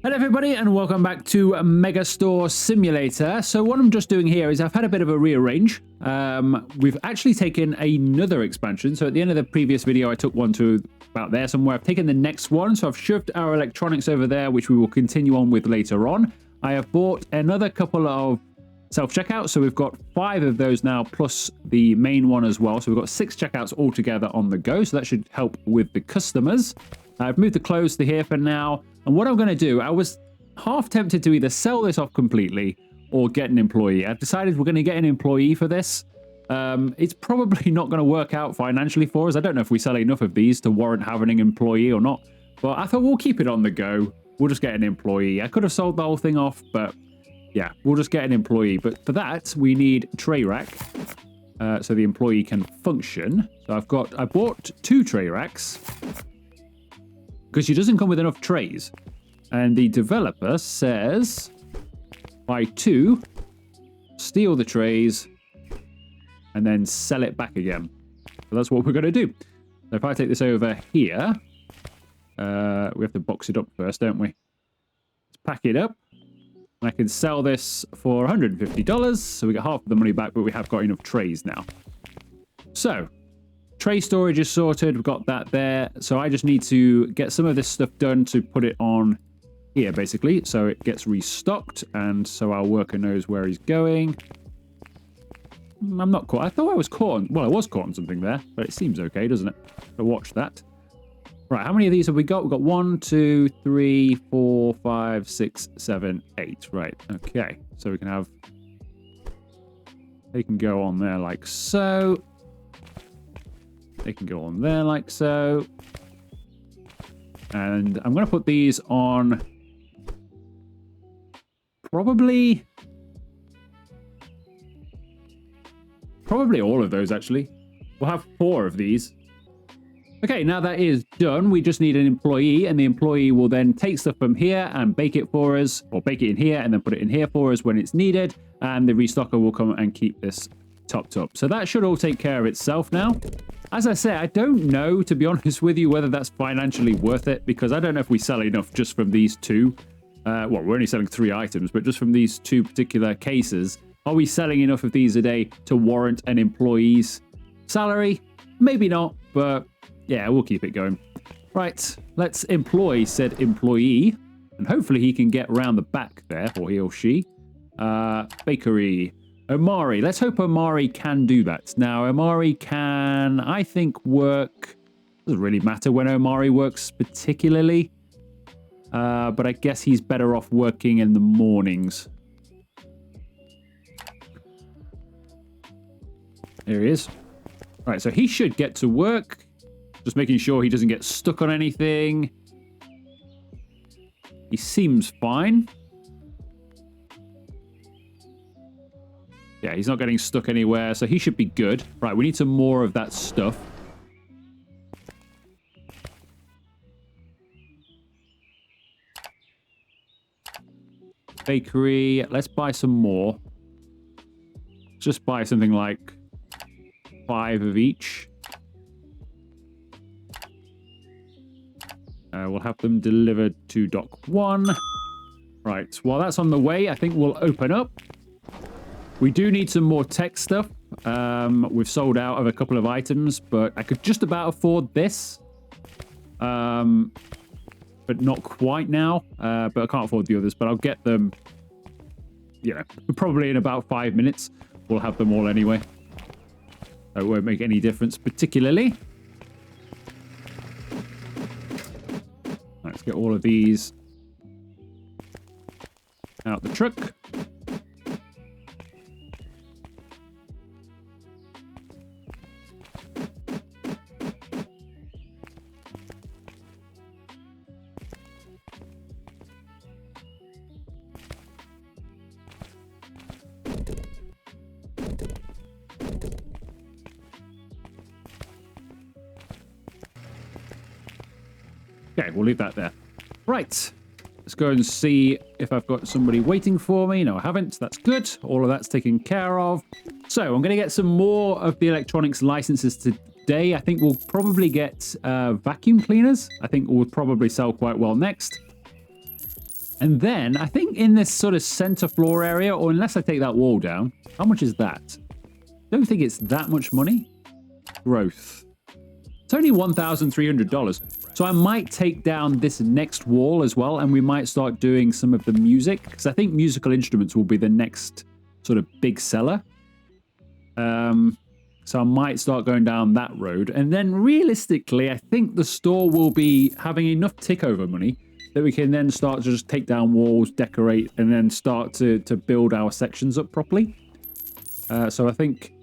Hello everybody and welcome back to Megastore Simulator. So what I'm just doing here is I've had a bit of a rearrange. We've actually taken another expansion. So at the end of the previous video I took one to about there somewhere. I've taken the next one. So I've shoved our electronics over there, which we will continue on with later on. I have bought another couple of self-checkouts. So we've got 5 of those now plus the main one as well. So we've got 6 checkouts altogether on the go. So that should help with the customers. I've moved the clothes to here for now. And what I'm going to do, I was half tempted to either sell this off completely or get an employee. I've decided we're going to get an employee for this. It's probably not going to work out financially for us. I don't know if we sell enough of these to warrant having an employee or not. But I thought we'll keep it on the go. We'll just get an employee. I could have sold the whole thing off, but yeah, we'll just get an employee. But for that, we need a tray rack so the employee can function. So I bought 2 tray racks, because she doesn't come with enough trays. And the developer says, buy 2, steal the trays, and then sell it back again. So that's what we're going to do. So if I take this over here, we have to box it up first, don't we? Let's pack it up. And I can sell this for $150, so we get half of the money back, but we have got enough trays now. So tray storage is sorted. We've got that there. So I just need to get some of this stuff done to put it on here, basically. So it gets restocked. And so our worker knows where he's going. I'm not caught. I thought I was caught on... Well, I was caught on something there. But it seems okay, doesn't it? So watch that. Right, how many of these have we got? We've got 1, 2, 3, 4, 5, 6, 7, 8. Right, okay. So we can have... They can go on there like so. They can go on there like so. And I'm going to put these on probably all of those, actually. We'll have 4 of these. Okay, now that is done, we just need an employee, and the employee will then take stuff from here and bake it for us, or bake it in here and then put it in here for us when it's needed, and the restocker will come and keep this topped up. So that should all take care of itself now. As I say, I don't know, to be honest with you, whether that's financially worth it, because I don't know if we sell enough just from these 2. Well, we're only selling 3 items, but just from these 2 particular cases, are we selling enough of these a day to warrant an employee's salary? Maybe not, but yeah, we'll keep it going. Right, let's employ said employee, and hopefully he can get around the back there, or he or she. Bakery. Omari. Let's hope Omari can do that. Now, Omari can, I think, work... Doesn't really matter when Omari works particularly. But I guess he's better off working in the mornings. There he is. All right, so he should get to work. Just making sure he doesn't get stuck on anything. He seems fine. Yeah, he's not getting stuck anywhere, so he should be good. Right, we need some more of that stuff. Bakery. Let's buy some more. Just buy something like 5 of each. We'll have them delivered to Dock 1. Right, while that's on the way, I think we'll open up. We do need some more tech stuff. We've sold out of a couple of items, but I could just about afford this. But not quite now. But I can't afford the others, but I'll get them, you know, probably in about 5 minutes. We'll have them all anyway. So it won't make any difference particularly. Let's get all of these out the truck. Okay, we'll leave that there. Right. Let's go and see if I've got somebody waiting for me. No, I haven't. That's good. All of that's taken care of. So I'm going to get some more of the electronics licenses today. I think we'll probably get vacuum cleaners. I think we'll probably sell quite well next. And then I think in this sort of center floor area, or unless I take that wall down, how much is that? Don't think it's that much money. Growth. It's only $1,300. So I might take down this next wall as well, and we might start doing some of the music, because I think musical instruments will be the next sort of big seller. So I might start going down that road. And then realistically, I think the store will be having enough tick over money that we can then start to just take down walls, decorate, and then start to build our sections up properly. So I think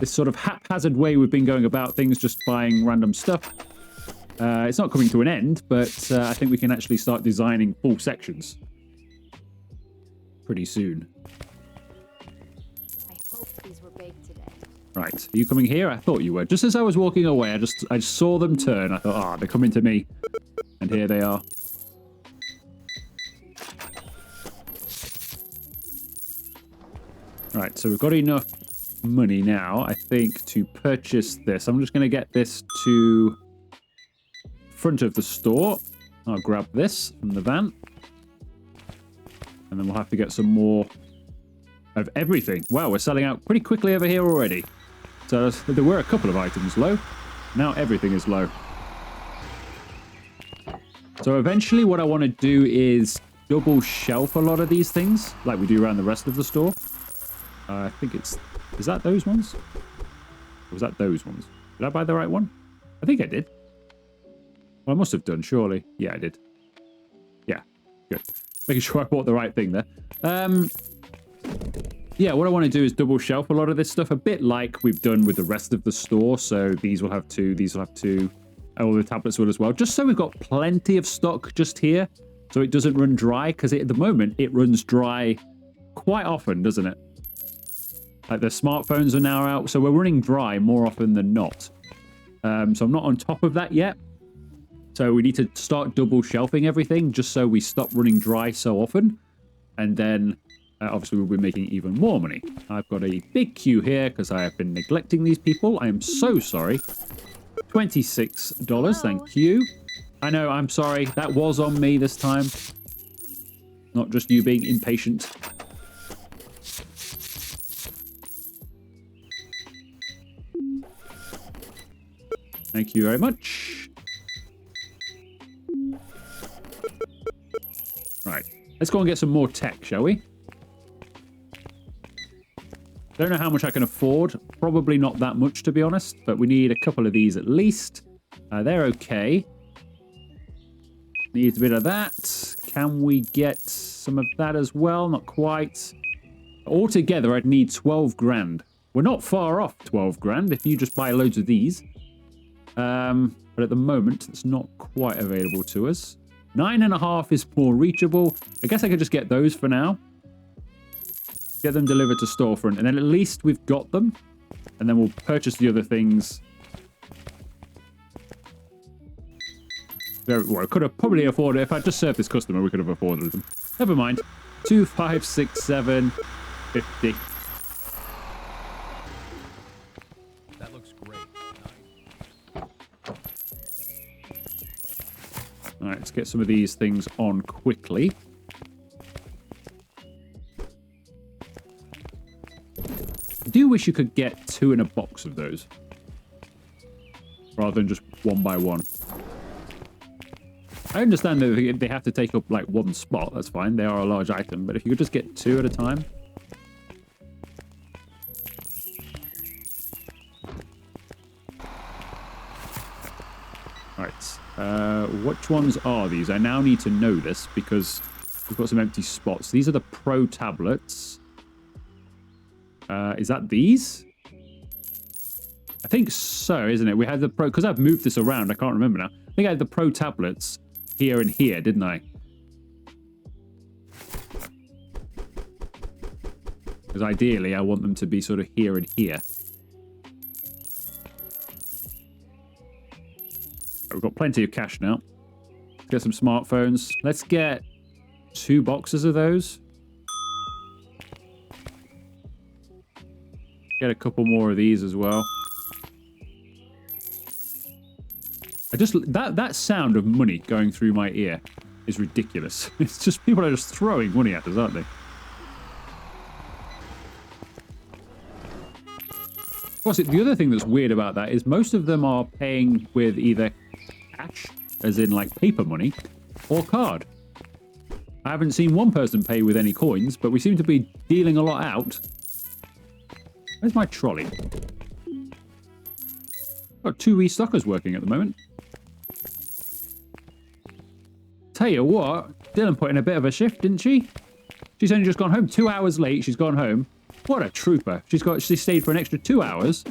this sort of haphazard way we've been going about things, just buying random stuff, it's not coming to an end, but I think we can actually start designing full sections pretty soon. I hope these were baked today. Right, are you coming here? I thought you were. Just as I was walking away, I just saw them turn. I thought, they're coming to me. And here they are. Right, so we've got enough money now, I think, to purchase this. I'm just going to get this to front of the store. I'll grab this from the van. And then we'll have to get some more of everything. Wow, we're selling out pretty quickly over here already. So there were a couple of items low. Now everything is low. So eventually what I want to do is double shelf a lot of these things, like we do around the rest of the store. I think it's... Is that those ones? Or was that those ones? Did I buy the right one? I think I did. Well, I must have done, surely. Yeah, I did. Yeah, good. Making sure I bought the right thing there. Yeah, what I want to do is double shelf a lot of this stuff, a bit like we've done with the rest of the store. So these will have two, these will have two. All the tablets will as well. Just so we've got plenty of stock just here, so it doesn't run dry, because at the moment it runs dry quite often, doesn't it? Like the smartphones are now out, so we're running dry more often than not. So I'm not on top of that yet. So we need to start double shelving everything just so we stop running dry so often. And then obviously we'll be making even more money. I've got a big queue here because I have been neglecting these people. I am so sorry. $26, thank you. I know, I'm sorry. That was on me this time. Not just you being impatient. Thank you very much. Right. Let's go and get some more tech, shall we? Don't know how much I can afford. Probably not that much, to be honest. But we need a couple of these at least. They're okay. Needs a bit of that. Can we get some of that as well? Not quite. Altogether, I'd need 12 grand. We're not far off 12 grand if you just buy loads of these. But at the moment, it's not quite available to us. 9.5 is more reachable. I guess I could just get those for now. Get them delivered to storefront, and then at least we've got them. And then we'll purchase the other things. Well, I could have probably afforded it. If I just served this customer, we could have afforded them. Never mind. 2, 5, 6, 7, 50. That looks great. All right, let's get some of these things on quickly. I do wish you could get 2 in a box of those, rather than just one by one. I understand that they have to take up like one spot. That's fine. They are a large item, but if you could just get 2 at a time. Right. Which ones are these? I now need to know this because we've got some empty spots. These are the Pro tablets. Is that these? I think so, isn't it? We had the Pro, because I've moved this around. I can't remember now. I think I had the Pro tablets here and here, didn't I? Because ideally, I want them to be sort of here and here. We've got plenty of cash now. Let's get some smartphones. Let's get 2 boxes of those. Get a couple more of these as well. I just that sound of money going through my ear is ridiculous. It's just people are just throwing money at us, aren't they? Of course, the other thing that's weird about that is most of them are paying with either cash, as in like paper money, or card. I haven't seen one person pay with any coins, but we seem to be dealing a lot out. Where's my trolley? Got 2 restockers working at the moment. Tell you what, Dylan put in a bit of a shift, didn't she? She's only just gone home. 2 hours late, she's gone home. What a trooper. She stayed for an extra 2 hours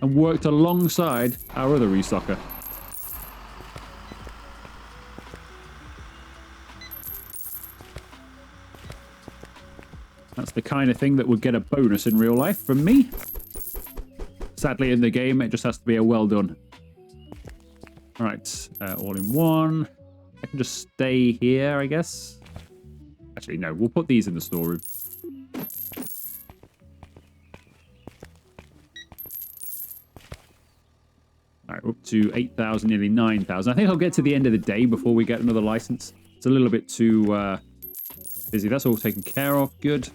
and worked alongside our other restocker. That's the kind of thing that would get a bonus in real life from me. Sadly, in the game, it just has to be a well done. All right, all in one. I can just stay here, I guess. Actually, no, we'll put these in the storeroom. All right, up to 8,000, nearly 9,000. I think I'll get to the end of the day before we get another license. It's a little bit too busy. That's all taken care of. Good.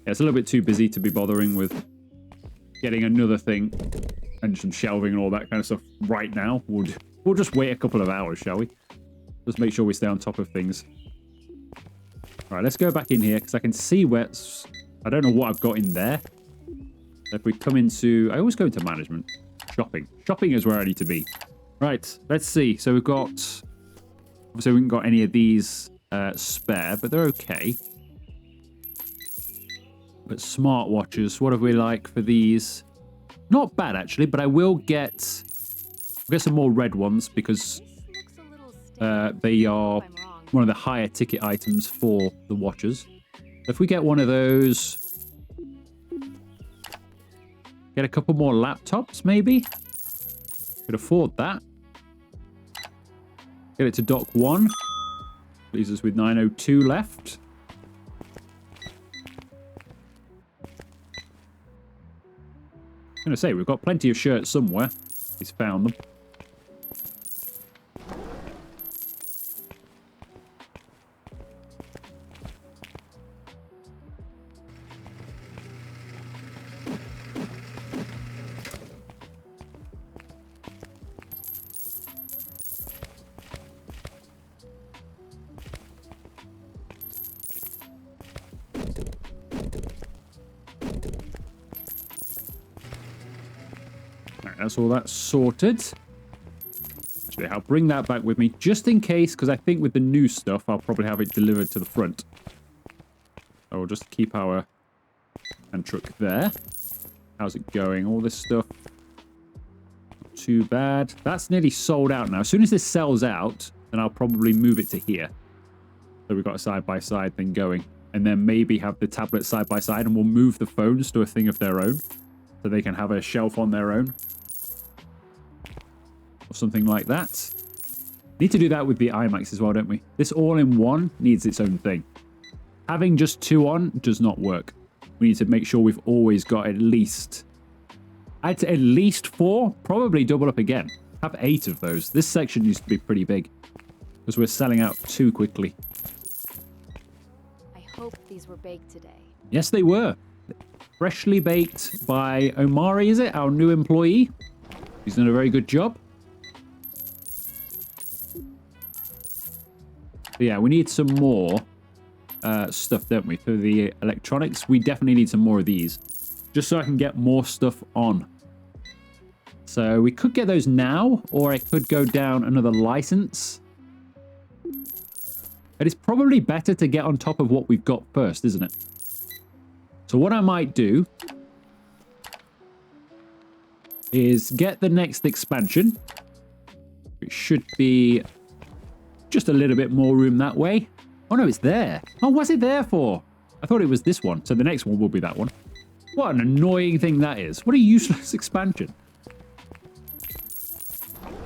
Yeah, it's a little bit too busy to be bothering with getting another thing and some shelving and all that kind of stuff right now. We'll just wait a couple of hours, shall we? Just make sure we stay on top of things. All right, let's go back in here because I can see where I don't know what I've got in there. If we come into... I always go into management. Shopping. Shopping is where I need to be. Right, let's see. So we've got... Obviously, we haven't got any of these spare, but they're okay. But smartwatches, what have we like for these? Not bad, actually, but I will get some more red ones because they are one of the higher ticket items for the watches. If we get one of those, get a couple more laptops, maybe? Could afford that. Get it to dock 1. Leaves us with 902 left. I'm going to say, we've got plenty of shirts somewhere. He's found them. That's all that sorted. Actually, I'll bring that back with me just in case, because I think with the new stuff, I'll probably have it delivered to the front. So we'll just keep our hand truck there. How's it going? All this stuff. Not too bad. That's nearly sold out now. As soon as this sells out, then I'll probably move it to here. So we've got a side-by-side thing going. And then maybe have the tablet side-by-side, and we'll move the phones to a thing of their own. So they can have a shelf on their own. Or something like that. Need to do that with the iMacs as well, don't we? This all-in-one needs its own thing. Having just 2 on does not work. We need to make sure we've always got at least... I'd say at least 4, probably double up again. Have 8 of those. This section needs to be pretty big. Because we're selling out too quickly. I hope these were baked today. Yes, they were. Freshly baked by Omari, is it? Our new employee. He's done a very good job. But yeah, we need some more stuff, don't we? For the electronics, we definitely need some more of these. Just so I can get more stuff on. So we could get those now, or I could go down another license. But it's probably better to get on top of what we've got first, isn't it? So what I might do is get the next expansion. It should be just a little bit more room that way. Oh no, it's there. Oh, what's it there for? I thought it was this one. So the next one will be that one. What an annoying thing that is. What a useless expansion.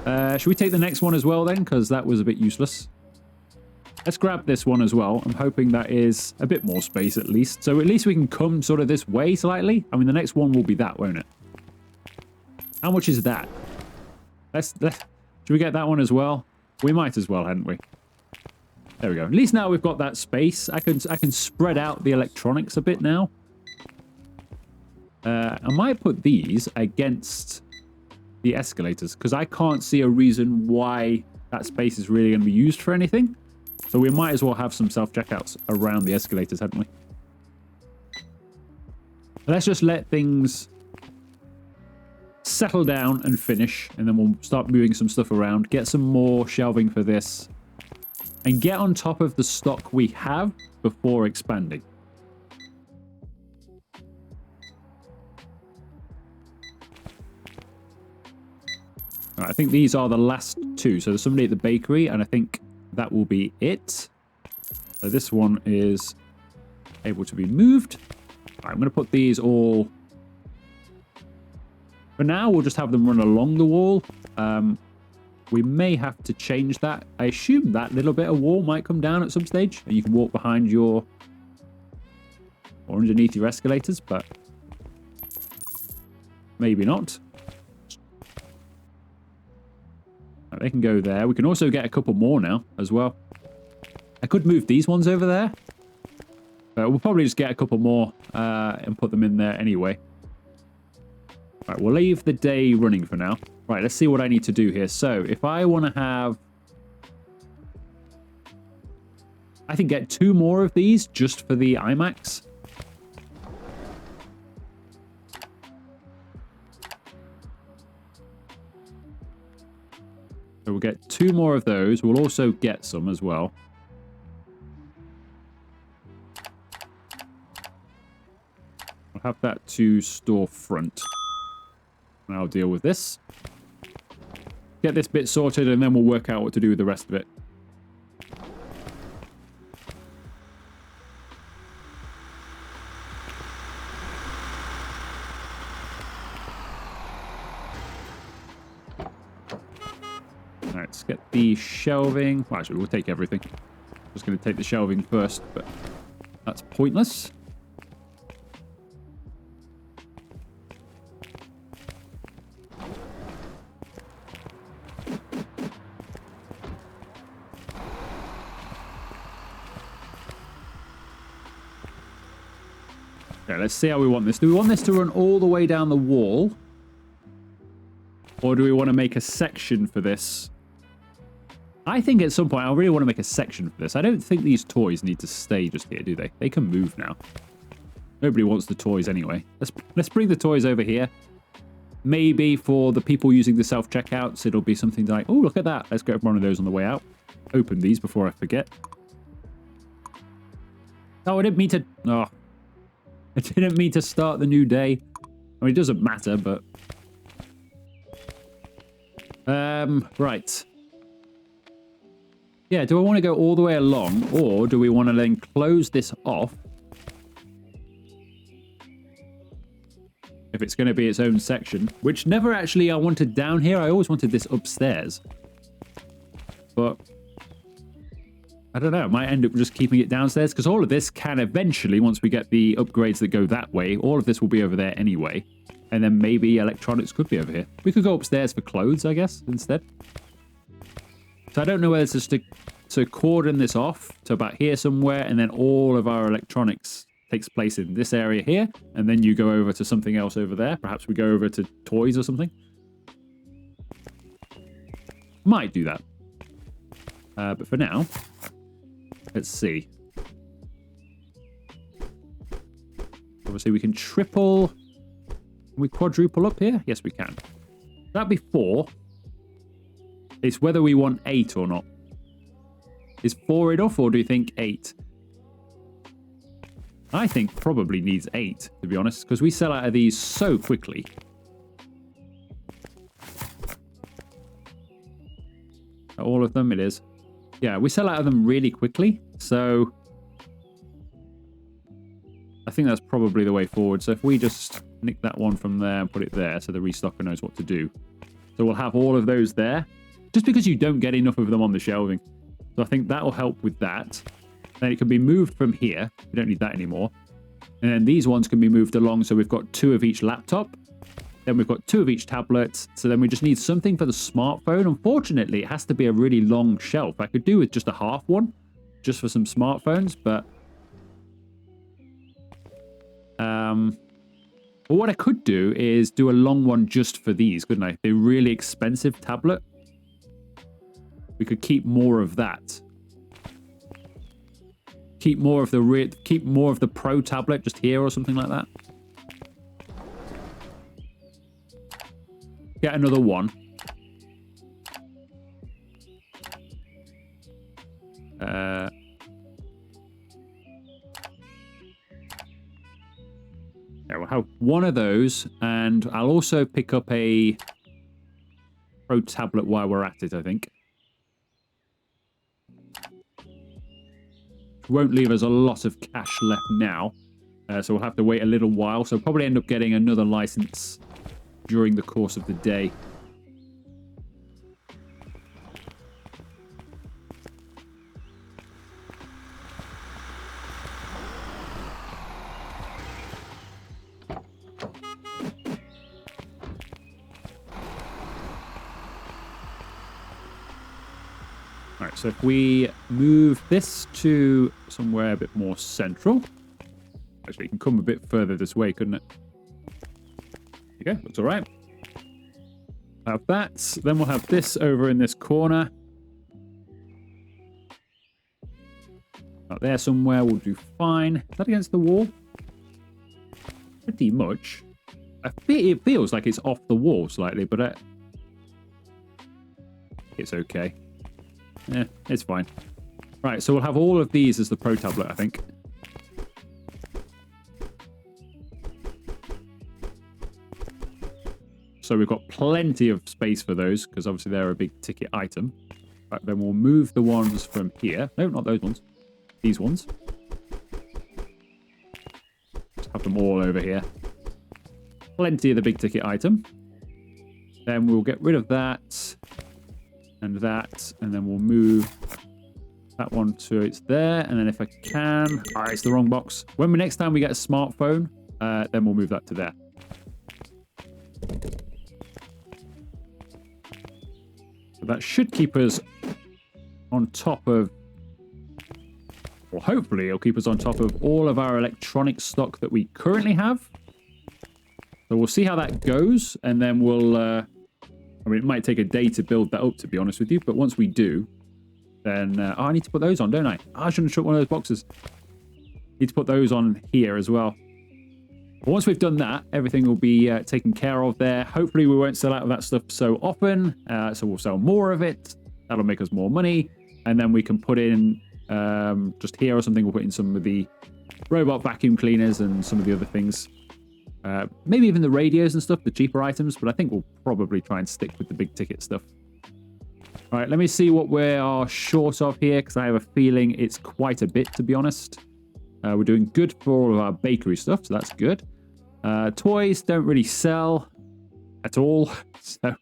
Should we take the next one as well then? Because that was a bit useless. Let's grab this one as well. I'm hoping that is a bit more space at least. So at least we can come sort of this way slightly. I mean, the next one will be that, won't it? How much is that? Should we get that one as well? We might as well, hadn't we? There we go. At least now we've got that space. I can spread out the electronics a bit now. I might put these against the escalators because I can't see a reason why that space is really going to be used for anything. So we might as well have some self-checkouts around the escalators, hadn't we? Let's just let things settle down and finish, and then we'll start moving some stuff around, get some more shelving for this, and get on top of the stock we have before expanding. All right, I think these are the last two. So there's somebody at the bakery, and I think that will be it. So this one is able to be moved. All right, I'm going to put these all... For now, we'll just have them run along the wall. We may have to change that. I assume that little bit of wall might come down at some stage, and you can walk behind your... or underneath your escalators, but maybe not. Right, they can go there. We can also get a couple more now as well. I could move these ones over there, but we'll probably just get a couple more and put them in there anyway. Right, we'll leave the day running for now. Right, let's see what I need to do here. So if I want to have... I think get 2 more of these just for the IMAX. So we'll get 2 more of those. We'll also get some as well. I'll have that to store front. And I'll deal with this. Get this bit sorted, and then we'll work out what to do with the rest of it. All right, let's get the shelving. Well, actually, we'll take everything. Just going to take the shelving first, but that's pointless. Okay, let's see how we want this. Do we want this to run all the way down the wall? Or do we want to make a section for this? I think at some point I really want to make a section for this. I don't think these toys need to stay just here, do they? They can move now. Nobody wants the toys anyway. Let's bring the toys over here. Maybe for the people using the self-checkouts, it'll be something like, oh, look at that. Let's get one of those on the way out. Open these before I forget. Oh, I didn't mean to... Oh. I didn't mean to start the new day. I mean, it doesn't matter, but... right. Yeah, do I want to go all the way along, or do we want to then close this off? If it's going to be its own section, which never actually I wanted down here. I always wanted this upstairs. But... I don't know, I might end up just keeping it downstairs, because all of this can eventually, once we get the upgrades that go that way, all of this will be over there anyway. And then maybe electronics could be over here. We could go upstairs for clothes, I guess, instead. So I don't know whether it's just to cordon this off to about here somewhere, and then all of our electronics takes place in this area here, and then you go over to something else over there. Perhaps we go over to toys or something. Might do that. But for now... Let's see. Obviously, we can triple. Can we quadruple up here? Yes, we can. That'd be 4. It's whether we want 8 or not. Is 4 enough, or do you think 8? I think probably needs 8, to be honest, because we sell out of these so quickly. All of them, it is. Yeah, we sell out of them really quickly, so I think that's probably the way forward. So if we just nick that one from there and put it there so the restocker knows what to do. So we'll have all of those there, just because you don't get enough of them on the shelving. So I think that will help with that. Then it can be moved from here. We don't need that anymore. And then these ones can be moved along, so we've got 2 of each laptop. Then we've got 2 of each tablet. So then we just need something for the smartphone. Unfortunately, it has to be a really long shelf. I could do with just a half one. just for some smartphones, but well, what I could do is do a long one just for these, couldn't I? The really expensive tablet. We could keep more of that. Keep more of the Pro tablet just here or something like that. Get another one. Yeah, we'll have one of those, and I'll also pick up a Pro tablet while we're at it, I think. Won't leave us a lot of cash left now, so we'll have to wait a little while. So probably end up getting another license during the course of the day. Alright, so if we move this to somewhere a bit more central. Actually, it can come a bit further this way, couldn't it? There you go, looks alright. Have that. Then we'll have this over in this corner. Out there somewhere will do fine. Is that against the wall? Pretty much. It feels like it's off the wall slightly, but it's okay. Yeah, it's fine. Right, so we'll have all of these as the Pro tablet, I think. So we've got plenty of space for those, because obviously they're a big ticket item. Right, then we'll move the ones from here. No, not those ones. These ones. Just have them all over here. Plenty of the big ticket item. Then we'll get rid of that. And that, and then we'll move that one to it's there, and then if I can, it's the wrong box. When next time we get a smartphone, then we'll move that to there. So that should keep us on top of, or hopefully it'll keep us on top of all of our electronic stock that we currently have. So we'll see how that goes, and then we'll I mean, it might take a day to build that up, to be honest with you. But once we do, then... I need to put those on, don't I? I shouldn't have shut one of those boxes. Need to put those on here as well. But once we've done that, everything will be taken care of there. Hopefully, we won't sell out of that stuff so often. So we'll sell more of it. That'll make us more money. And then we can put in... just here or something, we'll put in some of the robot vacuum cleaners and some of the other things. Maybe even the radios and stuff, the cheaper items, but I think we'll probably try and stick with the big ticket stuff. All right, let me see what we are short of here, because I have a feeling it's quite a bit, to be honest. We're doing good for all of our bakery stuff, so that's good. Toys don't really sell at all, so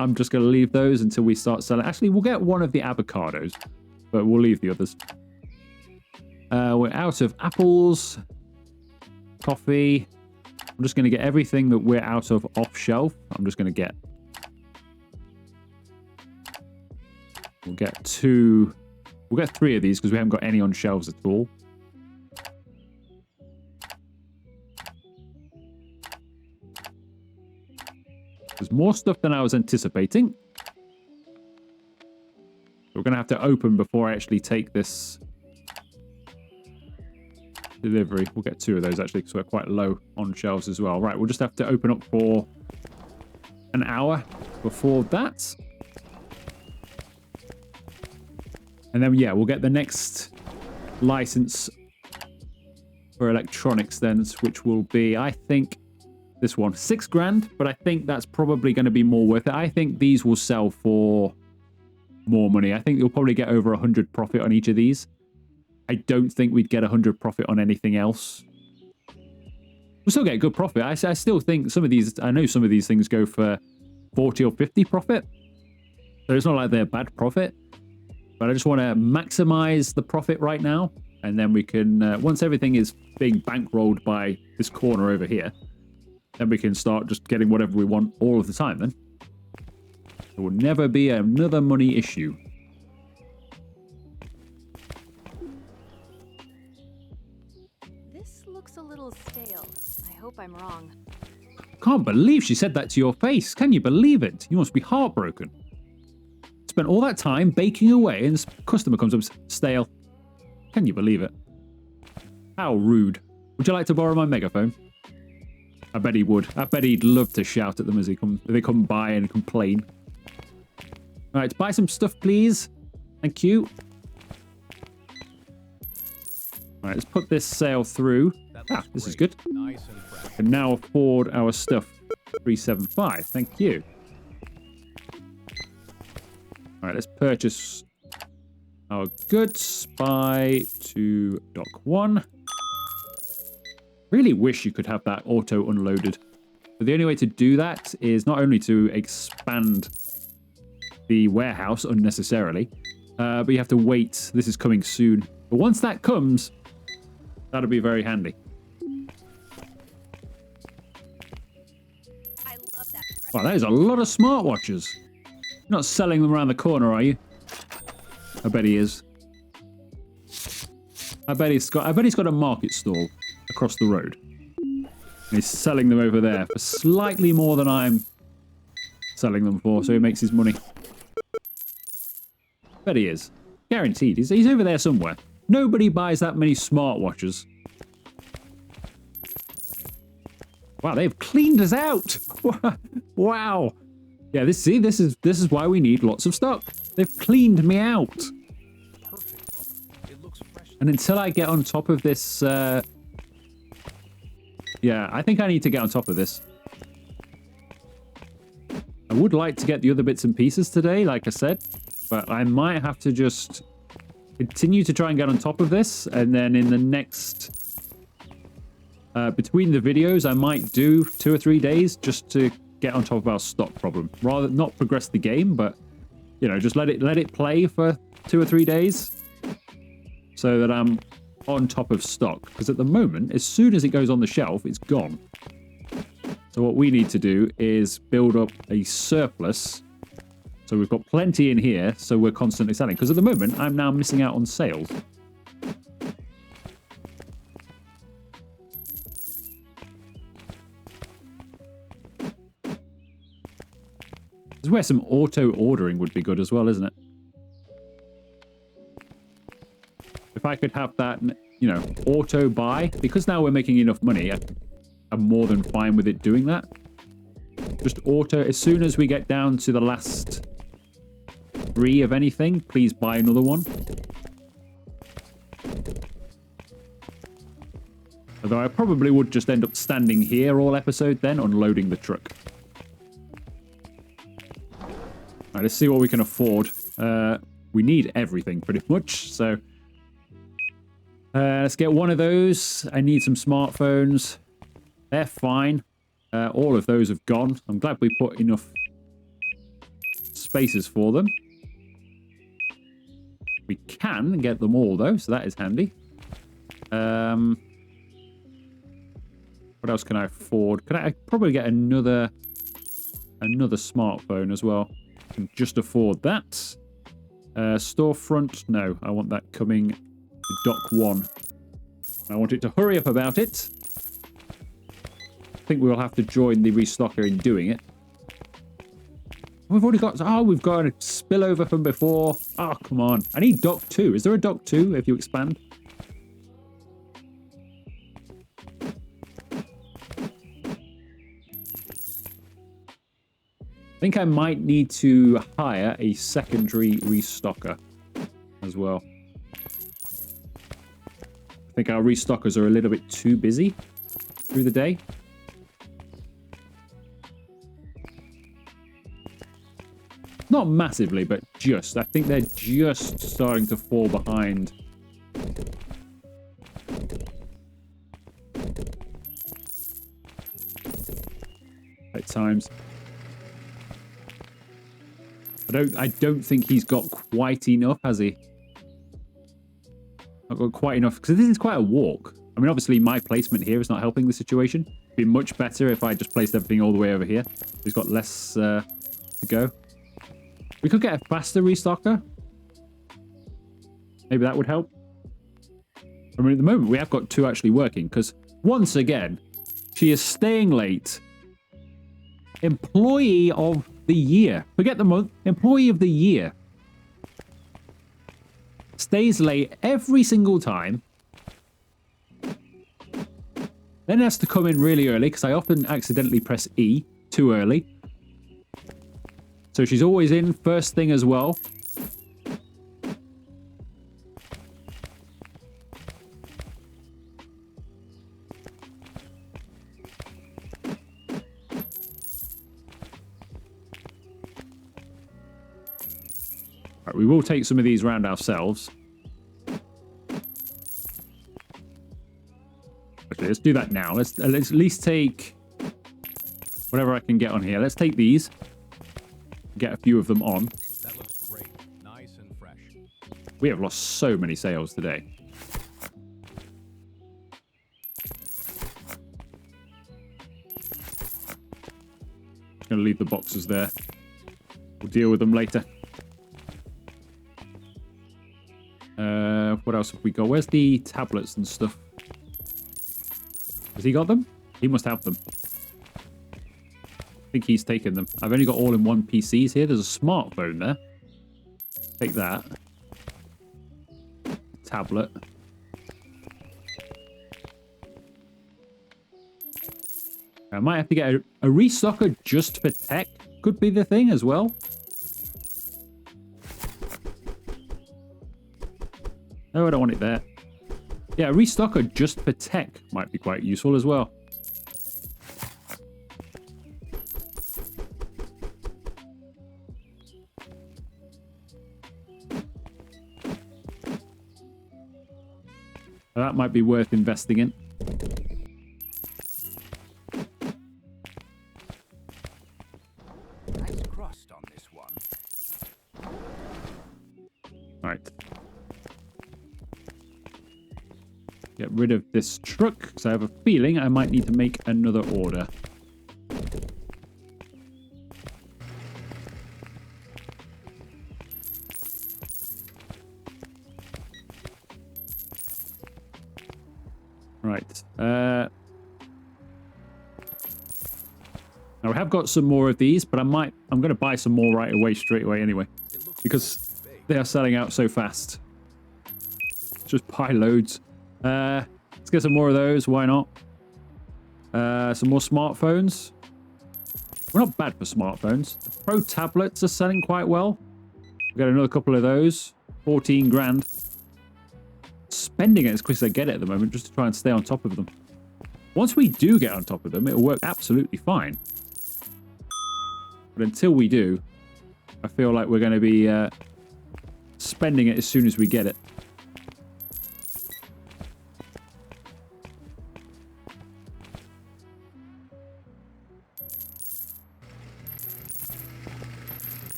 I'm just going to leave those until we start selling. Actually, we'll get one of the avocados, but we'll leave the others. We're out of apples, coffee. I'm just going to get everything that we're out of off shelf. I'm just going to get... We'll get 3 of these because we haven't got any on shelves at all. There's more stuff than I was anticipating. We're going to have to open before I actually take this delivery. We'll get 2 of those actually because we're quite low on shelves as well. Right, we'll just have to open up for an hour before that. And then, yeah, we'll get the next license for electronics then, which will be, I think, this one, $6,000, but I think that's probably going to be more worth it. I think these will sell for more money. I think you'll probably get over 100 profit on each of these. I don't think we'd get 100 profit on anything else. We'll still get a good profit. I still think some of these, I know some of these things go for 40 or 50 profit. So it's not like they're bad profit. But I just want to maximize the profit right now. And then we can, once everything is being bankrolled by this corner over here, then we can start just getting whatever we want all of the time then. There will never be another money issue. This looks a little stale. I hope I'm wrong. Can't believe she said that to your face. Can you believe it? You must be heartbroken. Spent all that time baking away and this customer comes up stale. Can you believe it? How rude. Would you like to borrow my megaphone? I bet he would. I bet he'd love to shout at them as they come by and complain. All right, buy some stuff, please. Thank you. All right, let's put this sale through. This is good. Nice and fresh. Can now afford our stuff. 375. Thank you. All right, let's purchase our goods. Buy to dock 1. Really wish you could have that auto unloaded. But the only way to do that is not only to expand the warehouse unnecessarily, but you have to wait. This is coming soon. But once that comes, that'll be very handy. I love that. Wow, that is a lot of smartwatches. You're not selling them around the corner, are you? I bet he is. I bet he's got a market stall across the road. And he's selling them over there for slightly more than I'm selling them for, so he makes his money. Bet he is. Guaranteed. He's over there somewhere. Nobody buys that many smartwatches. Wow, they've cleaned us out. Wow. Yeah, this is why we need lots of stock. They've cleaned me out. Perfect color. It looks fresh. And until I get on top of this, yeah, I think I need to get on top of this. I would like to get the other bits and pieces today, like I said, but I might have to just continue to try and get on top of this, and then in the next, between the videos, I might do 2 or 3 days just to get on top of our stock problem. Rather not progress the game, but you know, just let it play for 2 or 3 days so that I'm on top of stock. Because at the moment, as soon as it goes on the shelf, it's gone. So what we need to do is build up a surplus. So we've got plenty in here, so we're constantly selling. Because at the moment, I'm now missing out on sales. This is where some auto ordering would be good as well, isn't it? If I could have that, you know, auto buy, because now we're making enough money, I'm more than fine with it doing that. Just auto, as soon as we get down to the last 3 of anything, please buy another one. Although I probably would just end up standing here all episode then, unloading the truck. All right, let's see what we can afford. We need everything pretty much, so let's get one of those. I need some smartphones. They're fine. All of those have gone. I'm glad we put enough spaces for them. We can get them all though, so that is handy. What else can I afford? Could I probably get another smartphone as well? I can just afford that. Storefront, no, I want that coming to dock 1. I want it to hurry up about it. I think we'll have to join the restocker in doing it. We've already got... Oh, we've got a spillover from before. Oh, come on. I need dock 2. Is there a dock 2 if you expand? I think I might need to hire a secondary restocker as well. I think our restockers are a little bit too busy through the day. Not massively, but just. I think they're just starting to fall behind. At times. I don't think he's got quite enough, has he? Not got quite enough, because this is quite a walk. I mean, obviously, my placement here is not helping the situation. It'd be much better if I just placed everything all the way over here. He's got less to go. We could get a faster restocker. Maybe that would help. I mean, at the moment, we have got 2 actually working because once again, she is staying late. Employee of the year. Forget the month. Employee of the year. Stays late every single time. Then has to come in really early because I often accidentally press E too early. So she's always in first thing as well. Right, we will take some of these round ourselves. Okay, let's do that now. Let's at least take whatever I can get on here. Let's take these. Get a few of them on. That looks great. Nice and fresh. We have lost so many sales today. Gonna leave the boxes there. We'll deal with them later. What else have we got? Where's the tablets and stuff? Has he got them? He must have them. I think he's taken them. I've only got all-in-one PCs here. There's a smartphone there. Take that. Tablet. I might have to get a restocker just for tech. Could be the thing as well. No, I don't want it there. Yeah, a restocker just for tech might be quite useful as well. That might be worth investing in. Nice crust on this one. Right. Get rid of this truck because I have a feeling I might need to make another order. Right. Now we have got some more of these, but I'm going to buy some more straight away anyway, because they are selling out so fast. Just buy loads. Let's get some more of those. Why not? Some more smartphones. We're not bad for smartphones. The Pro tablets are selling quite well. We've got another couple of those. 14 grand. Spending it as quick as I get it at the moment just to try and stay on top of them. Once we do get on top of them, it'll work absolutely fine. But until we do, I feel like we're going to be spending it as soon as we get it.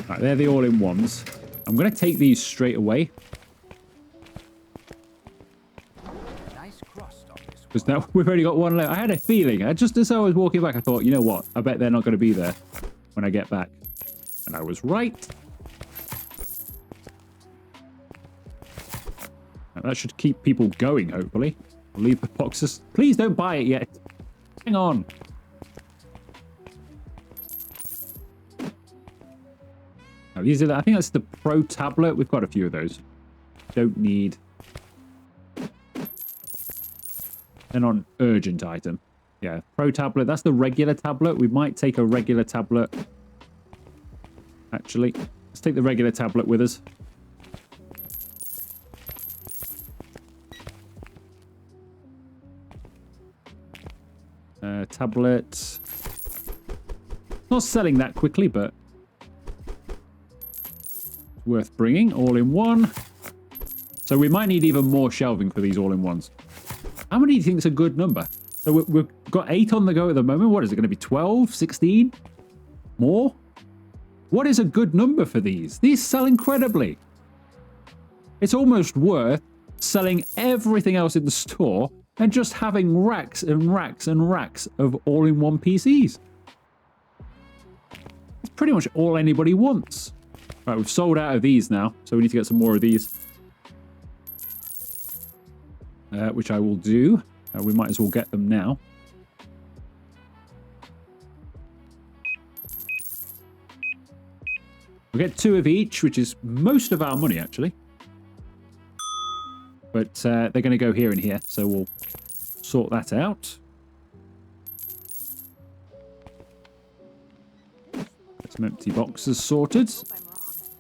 Right, they're the all-in-ones. I'm going to take these straight away. Nice crust on this one. Because now we've only got one left. I had a feeling. Just as I was walking back, I thought, you know what? I bet they're not going to be there when I get back. And I was right. And that should keep people going, hopefully. I'll leave the boxes. Please don't buy it yet. Hang on. Now, these are I think that's the Pro tablet. We've got a few of those. Don't need. They're not an urgent item. Yeah, Pro tablet. That's the regular tablet. We might take a regular tablet. Actually, let's take the regular tablet with us. Tablet. Not selling that quickly, but worth bringing. All in one. So we might need even more shelving for these all-in-ones. How many do you think is a good number? So we've got 8 on the go at the moment. What is it going to be? 12? 16? More? What is a good number for these? These sell incredibly. It's almost worth selling everything else in the store and just having racks and racks and racks of all-in-one PCs. It's pretty much all anybody wants. Right, we've sold out of these now, so we need to get some more of these. which I will do. We might as well get them now. We'll get 2 of each, which is most of our money, actually. But they're going to go here and here, so we'll sort that out. Get some empty boxes sorted.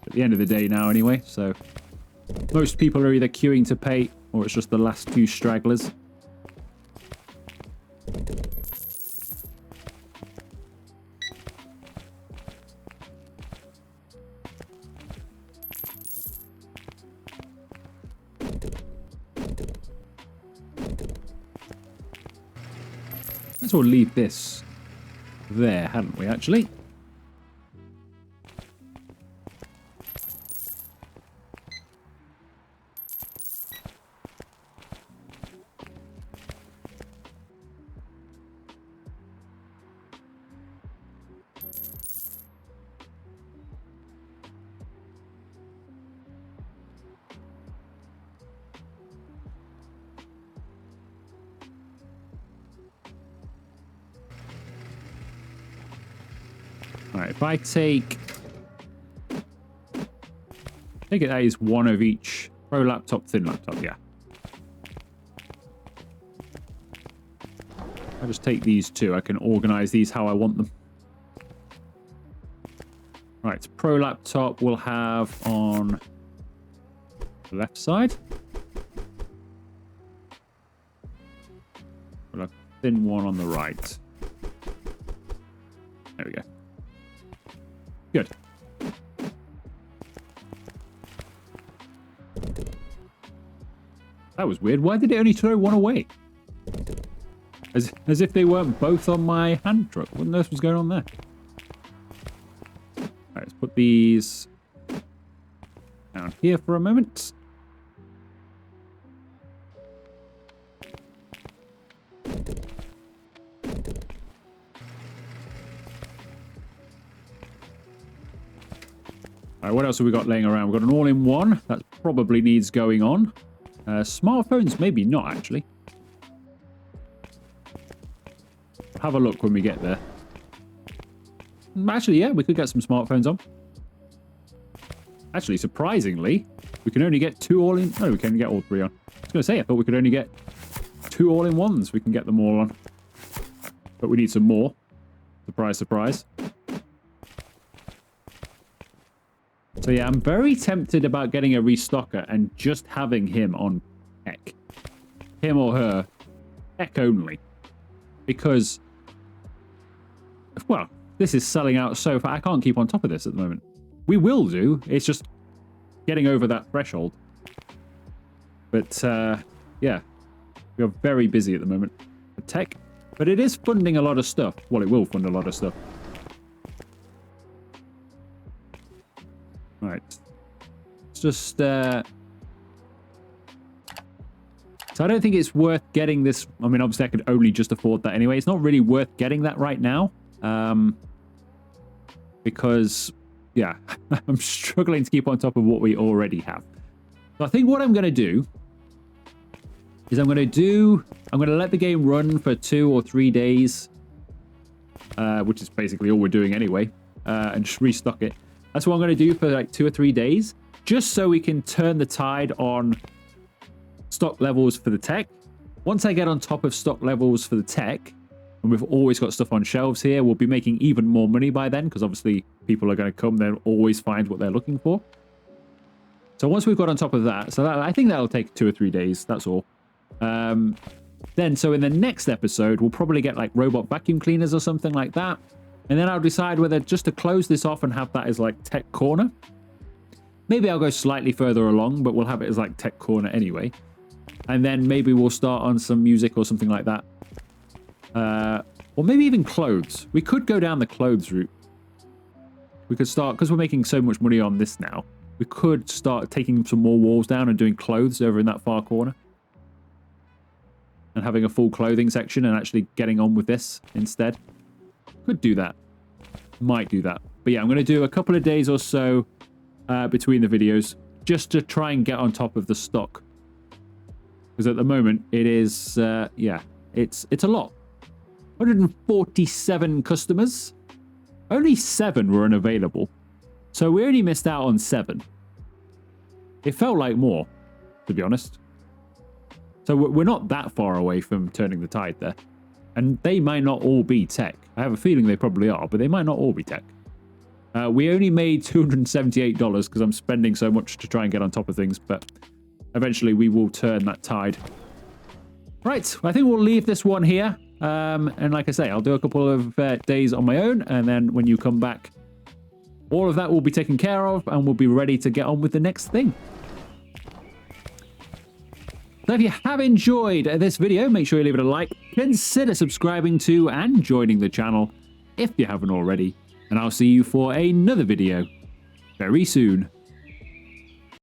At the end of the day now, anyway, so most people are either queuing to pay, or it's just the last few stragglers. Let's all leave this there, hadn't we, actually? Alright, if I take it that is 1 of each. Pro laptop, thin laptop, yeah. I'll just take these 2. I can organize these how I want them. Right, pro laptop we'll have on the left side. We'll have thin one on the right. There we go. Good. That was weird. Why did it only throw 1 away? As if they weren't both on my hand truck. What on earth was going on there? Alright, let's put these down here for a moment. Alright, what else have we got laying around? We've got an all-in-one. That probably needs going on. Smartphones, maybe not, actually. We'll have a look when we get there. Actually, yeah, we could get some smartphones on. Actually, surprisingly, we can only get 2 all-in... No, we can get all 3 on. I was going to say, I thought we could only get 2 all-in-ones. We can get them all on. But we need some more. Surprise, surprise. So yeah, I'm very tempted about getting a restocker and just having him on tech. Him or her. Tech only. Because, well, this is selling out so far. I can't keep on top of this at the moment. We will do. It's just getting over that threshold. But, yeah. We are very busy at the moment for tech. But it is funding a lot of stuff. Well, it will fund a lot of stuff. Right. It's just, so I don't think it's worth getting this. I mean, obviously I could only just afford that anyway. It's not really worth getting that right now. Because, yeah, I'm struggling to keep on top of what we already have. So I think what I'm going to do is I'm going to let the game run for 2 or 3 days, which is basically all we're doing anyway, and just restock it. That's what I'm going to do for like 2 or 3 days, just so we can turn the tide on stock levels for the tech. Once I get on top of stock levels for the tech, and we've always got stuff on shelves here, we'll be making even more money by then, because obviously people are going to come, they'll always find what they're looking for. So once we've got on top of that, so I think that'll take 2 or 3 days, that's all. Then, so in the next episode, we'll probably get like robot vacuum cleaners or something like that. And then I'll decide whether just to close this off and have that as like tech corner. Maybe I'll go slightly further along, but we'll have it as like tech corner anyway. And then maybe we'll start on some music or something like that. Or maybe even clothes. We could go down the clothes route. We could start, because we're making so much money on this now, we could start taking some more walls down and doing clothes over in that far corner. And having a full clothing section and actually getting on with this instead. Could do that. Might do that. But yeah, I'm going to do a couple of days or so between the videos just to try and get on top of the stock Because at the moment, it is, yeah, it's a lot. 147 customers. Only 7 were unavailable. So we only missed out on 7. It felt like more, to be honest. So we're not that far away from turning the tide there. And they might not all be tech. I have a feeling they probably are, but they might not all be tech. We only made $278 because I'm spending so much to try and get on top of things, but eventually we will turn that tide. Right, I think we'll leave this one here. And like I say, I'll do a couple of days on my own, and then when you come back, all of that will be taken care of, and we'll be ready to get on with the next thing. So if you have enjoyed this video, make sure you leave it a like, consider subscribing to and joining the channel if you haven't already, and I'll see you for another video very soon.